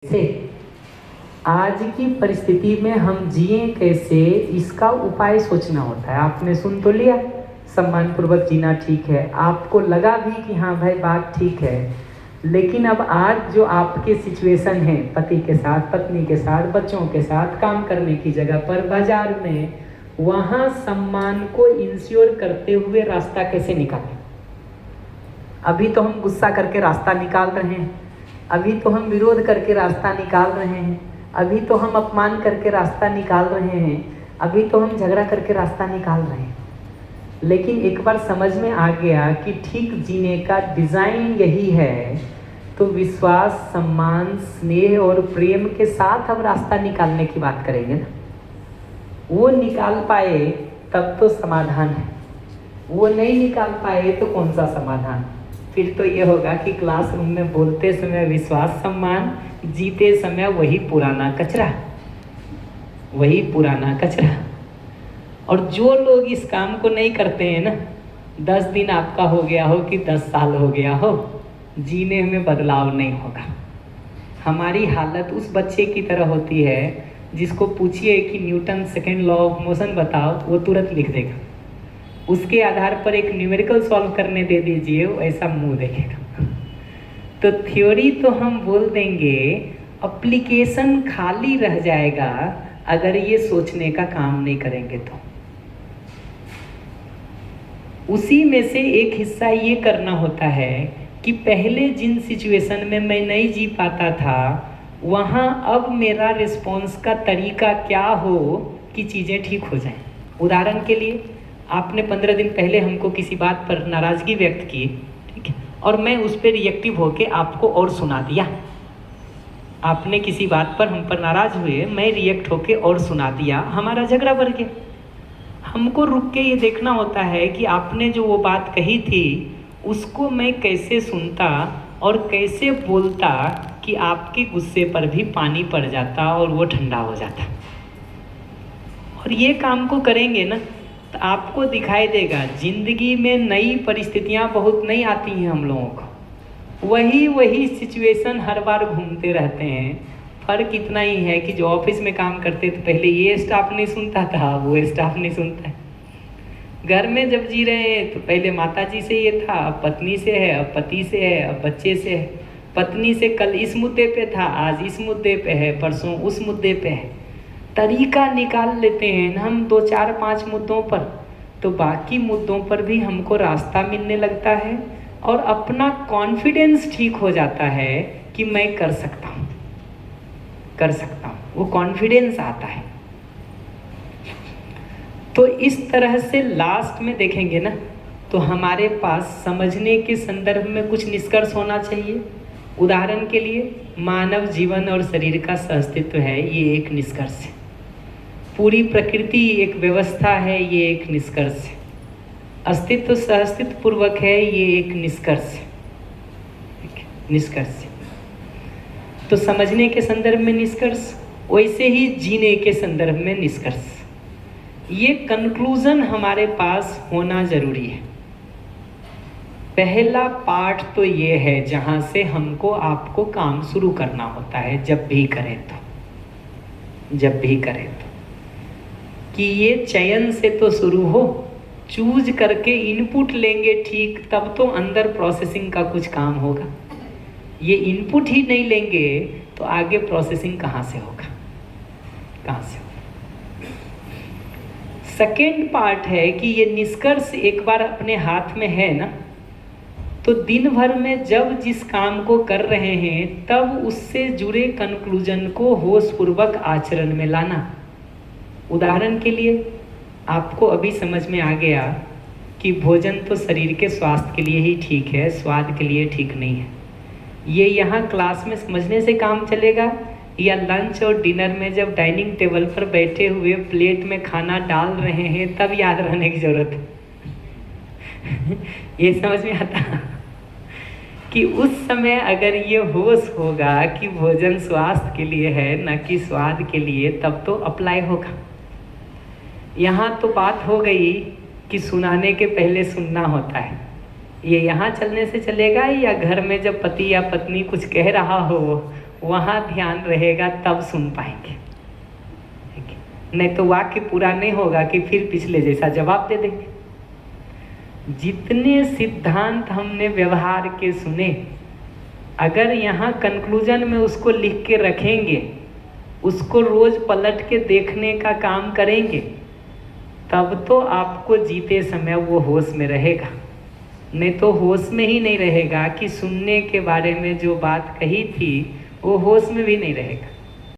से आज की परिस्थिति में हम जिए कैसे, इसका उपाय सोचना होता है। आपने सुन तो लिया सम्मान पूर्वक जीना ठीक है, आपको लगा भी कि हाँ भाई बात ठीक है, लेकिन अब आज जो आपके सिचुएशन है, पति के साथ, पत्नी के साथ, बच्चों के साथ, काम करने की जगह पर, बाजार में, वहाँ सम्मान को इंश्योर करते हुए रास्ता कैसे निकालें। अभी तो हम गुस्सा करके रास्ता निकाल रहे हैं, अभी तो हम विरोध करके रास्ता निकाल रहे हैं, अभी तो हम अपमान करके रास्ता निकाल रहे हैं, अभी तो हम झगड़ा करके रास्ता निकाल रहे हैं। लेकिन एक बार समझ में आ गया कि ठीक जीने का डिज़ाइन यही है, तो विश्वास, सम्मान, स्नेह और प्रेम के साथ हम रास्ता निकालने की बात करेंगे ना। वो निकाल पाए तब तो समाधान है, वो नहीं निकाल पाए तो कौन सा समाधान। फिर तो ये होगा कि क्लासरूम में बोलते समय विश्वास सम्मान, जीते समय वही पुराना कचरा, वही पुराना कचरा। और जो लोग इस काम को नहीं करते हैं ना, 10 दिन आपका हो गया हो कि 10 साल हो गया हो, जीने में बदलाव नहीं होगा। हमारी हालत उस बच्चे की तरह होती है जिसको पूछिए कि Newton second law of motion बताओ, वो तुरंत लिख देगा। उसके आधार पर एक न्यूमेरिकल सॉल्व करने दे दीजिए, वो ऐसा मुंह देखेगा। तो थ्योरी तो हम बोल देंगे, एप्लीकेशन खाली रह जाएगा अगर ये सोचने का काम नहीं करेंगे तो। उसी में से एक हिस्सा ये करना होता है कि पहले जिन सिचुएशन में मैं नहीं जी पाता था, वहाँ अब मेरा रिस्पॉन्स का तरीका क्या हो कि चीज़ें ठीक हो जाएं। उदाहरण के लिए, आपने 15 दिन पहले हमको किसी बात पर नाराज़गी व्यक्त की, ठीक है, और मैं उस पर रिएक्टिव होके आपको और सुना दिया। आपने किसी बात पर हम पर नाराज़ हुए, मैं रिएक्ट होके और सुना दिया, हमारा झगड़ा बढ़ गया। हमको रुक के ये देखना होता है कि आपने जो वो बात कही थी उसको मैं कैसे सुनता और कैसे बोलता कि आपके गुस्से पर भी पानी पड़ जाता और वो ठंडा हो जाता। और ये काम को करेंगे ना तो आपको दिखाई देगा जिंदगी में नई परिस्थितियाँ बहुत नहीं आती हैं हम लोगों को, वही सिचुएशन हर बार घूमते रहते हैं। फ़र्क इतना ही है कि जो ऑफिस में काम करते तो पहले ये स्टाफ नहीं सुनता था, वो स्टाफ नहीं सुनता है। घर में जब जी रहे हैं तो पहले माता जी से ये था, अब पत्नी से है, अब पति से है, अब बच्चे से है। पत्नी से कल इस मुद्दे पे था, आज इस मुद्दे पे है, परसों उस मुद्दे पे है। तरीका निकाल लेते हैं हम 2, 4, 5 मुद्दों पर, तो बाकी मुद्दों पर भी हमको रास्ता मिलने लगता है और अपना कॉन्फिडेंस ठीक हो जाता है कि मैं कर सकता हूँ, कर सकता हूँ, वो कॉन्फिडेंस आता है। तो इस तरह से लास्ट में देखेंगे ना तो हमारे पास समझने के संदर्भ में कुछ निष्कर्ष होना चाहिए। उदाहरण के लिए, मानव जीवन और शरीर का सहअस्तित्व है, ये एक निष्कर्ष है। पूरी प्रकृति एक व्यवस्था है, ये एक निष्कर्ष है। अस्तित्व सहअस्तित्व पूर्वक है, ये एक निष्कर्ष है, निष्कर्ष है। तो समझने के संदर्भ में निष्कर्ष, वैसे ही जीने के संदर्भ में निष्कर्ष। ये कंक्लूजन हमारे पास होना जरूरी है। पहला पार्ट तो ये है जहाँ से हमको आपको काम शुरू करना होता है, जब भी करें तो, जब भी करें तो, कि ये चयन से तो शुरू हो, चूज करके इनपुट लेंगे ठीक, तब तो अंदर प्रोसेसिंग का कुछ काम होगा। ये इनपुट ही नहीं लेंगे तो आगे प्रोसेसिंग कहाँ से होगा, कहाँ से होगा। सेकेंड पार्ट है कि ये निष्कर्ष एक बार अपने हाथ में है ना, तो दिन भर में जब जिस काम को कर रहे हैं तब उससे जुड़े कंक्लूजन को होशपूर्वक आचरण में लाना। उदाहरण के लिए, आपको अभी समझ में आ गया कि भोजन तो शरीर के स्वास्थ्य के लिए ही ठीक है, स्वाद के लिए ठीक नहीं है। ये यहाँ क्लास में समझने से काम चलेगा या लंच और डिनर में जब डाइनिंग टेबल पर बैठे हुए प्लेट में खाना डाल रहे हैं तब याद रहने की ज़रूरत है। ये समझ में आता कि उस समय अगर ये होश होगा कि भोजन स्वास्थ्य के लिए है न कि स्वाद के लिए, तब तो अप्लाई होगा। यहाँ तो बात हो गई कि सुनाने के पहले सुनना होता है। ये यहाँ चलने से चलेगा या घर में जब पति या पत्नी कुछ कह रहा हो वहाँ ध्यान रहेगा तब सुन पाएंगे। नहीं तो वाक्य पूरा नहीं होगा कि फिर पिछले जैसा जवाब दे देंगे। जितने सिद्धांत हमने व्यवहार के सुने, अगर यहाँ कंक्लूजन में उसको लिख के रखेंगे, उसको रोज पलट के देखने का काम करेंगे, तब तो आपको जीते समय वो होश में रहेगा। नहीं तो होश में ही नहीं रहेगा कि सुनने के बारे में जो बात कही थी वो होश में भी नहीं रहेगा।